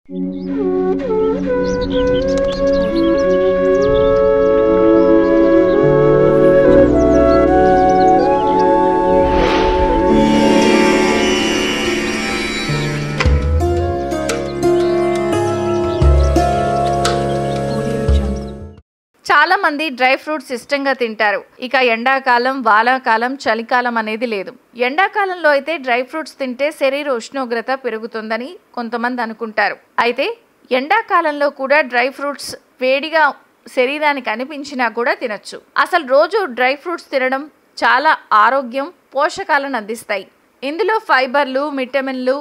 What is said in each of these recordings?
చాలా మంది dry fruits ఇష్టంగా తింటారు. ఇక ఎండాకాలం, వానాకాలం, చలికాలం అనేది లేదు. ఎండాకాలంలో అయితే డ్రై ఫ్రూట్స్ తింటే శరీర ఉష్ణోగ్రత పెరుగుతుందని కొంతమంది అనుకుంటారు. అయితే ఎండాకాలంలో కూడా డ్రై ఫ్రూట్స్ వేడిగా శరీరానికి అనిపించినా కూడా తినొచ్చు. అసలు రోజు డ్రై ఫ్రూట్స్ తినడం చాలా ఆరోగ్యం, పోషకాలను అందిస్తాయి. ఇందులో ఫైబర్లు, విటమిన్లు,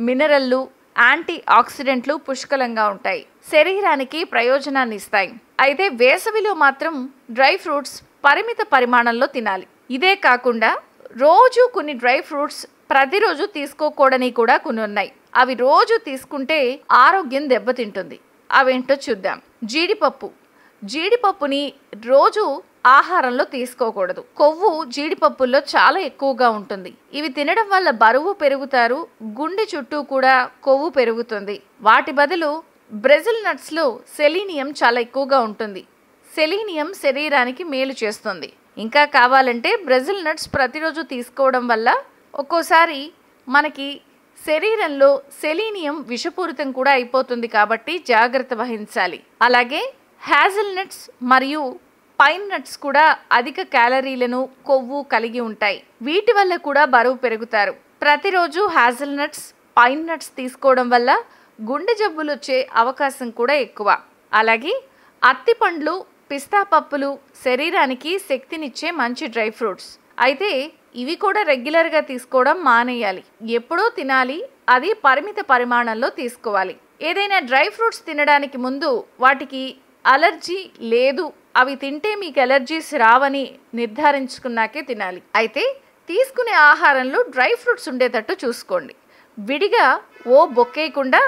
మినరల్లు, యాంటీ ఆక్సిడెంట్లు పుష్కలంగా ఉంటాయి. శరీరానికి ప్రయోజనాన్ని ఇస్తాయి. అయితే వేసవిలో మాత్రం డ్రై ఫ్రూట్స్ పరిమిత పరిమాణంలో తినాలి. ఇదే కాకుండా రోజు కొన్ని డ్రై ఫ్రూట్స్ ప్రతిరోజు తీసుకోకూడని కూడా కొన్ని ఉన్నాయి. అవి రోజు తీసుకుంటే ఆరోగ్యం దెబ్బతింటుంది. అవేంటో చూద్దాం. జీడిపప్పుని రోజు ఆహారంలో తీసుకోకూడదు. కొవ్వు జీడిపప్పుల్లో చాలా ఎక్కువగా ఉంటుంది. ఇవి తినడం వల్ల బరువు పెరుగుతారు, గుండె చుట్టూ కూడా కొవ్వు పెరుగుతుంది. వాటి బదులు బ్రెజిల్ నట్స్లో సెలీనియం చాలా ఎక్కువగా ఉంటుంది. సెలీనియం శరీరానికి మేలు చేస్తుంది. ఇంకా కావాలంటే బ్రెజిల్ నట్స్ ప్రతిరోజు తీసుకోవడం వల్ల ఒక్కోసారి మనకి శరీరంలో సెలీనియం విషపూరితం కూడా అయిపోతుంది. కాబట్టి జాగ్రత్త వహించాలి. అలాగే హ్యాజల్ నట్స్ మరియు పైన్ నట్స్ కూడా అధిక క్యాలరీలను, కొవ్వు కలిగి ఉంటాయి. వీటి వల్ల కూడా బరువు పెరుగుతారు. ప్రతిరోజు హ్యాజల్ నట్స్, పైన్ నట్స్ తీసుకోవడం వల్ల గుండె జబ్బులు వచ్చే అవకాశం కూడా ఎక్కువ. అలాగే అత్తిపండ్లు, పిస్తా పప్పులు శరీరానికి శక్తినిచ్చే మంచి డ్రై ఫ్రూట్స్. అయితే ఇవి కూడా రెగ్యులర్గా తీసుకోవడం మానేయాలి. ఎప్పుడో తినాలి, అది పరిమిత పరిమాణంలో తీసుకోవాలి. ఏదైనా డ్రై ఫ్రూట్స్ తినడానికి ముందు వాటికి అలర్జీ లేదు, అవి తింటే మీకు ఎలర్జీస్ రావని నిర్ధారించుకున్నాకే తినాలి. అయితే తీసుకునే ఆహారంలో డ్రై ఫ్రూట్స్ ఉండేటట్టు చూసుకోండి. విడిగా బొక్కేయకుండా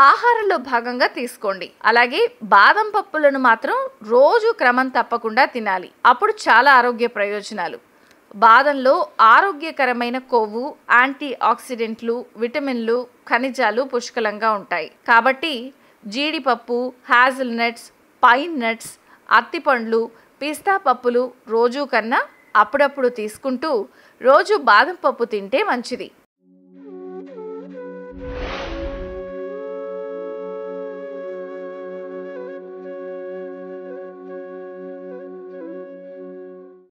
ఆహారంలో భాగంగా తీసుకోండి. అలాగే బాదం పప్పులను మాత్రం రోజు క్రమం తప్పకుండా తినాలి. అప్పుడు చాలా ఆరోగ్య ప్రయోజనాలు. బాదంలో ఆరోగ్యకరమైన కొవ్వు, యాంటీ ఆక్సిడెంట్లు, విటమిన్లు, ఖనిజాలు పుష్కలంగా ఉంటాయి. కాబట్టి జీడిపప్పు, హ్యాజల్ నట్స్, పైన్ నట్స్, అత్తిపండ్లు, పిస్తా పప్పులు రోజు కన్నా అప్పుడప్పుడు తీసుకుంటూ రోజు బాదం పప్పు తింటే మంచిది.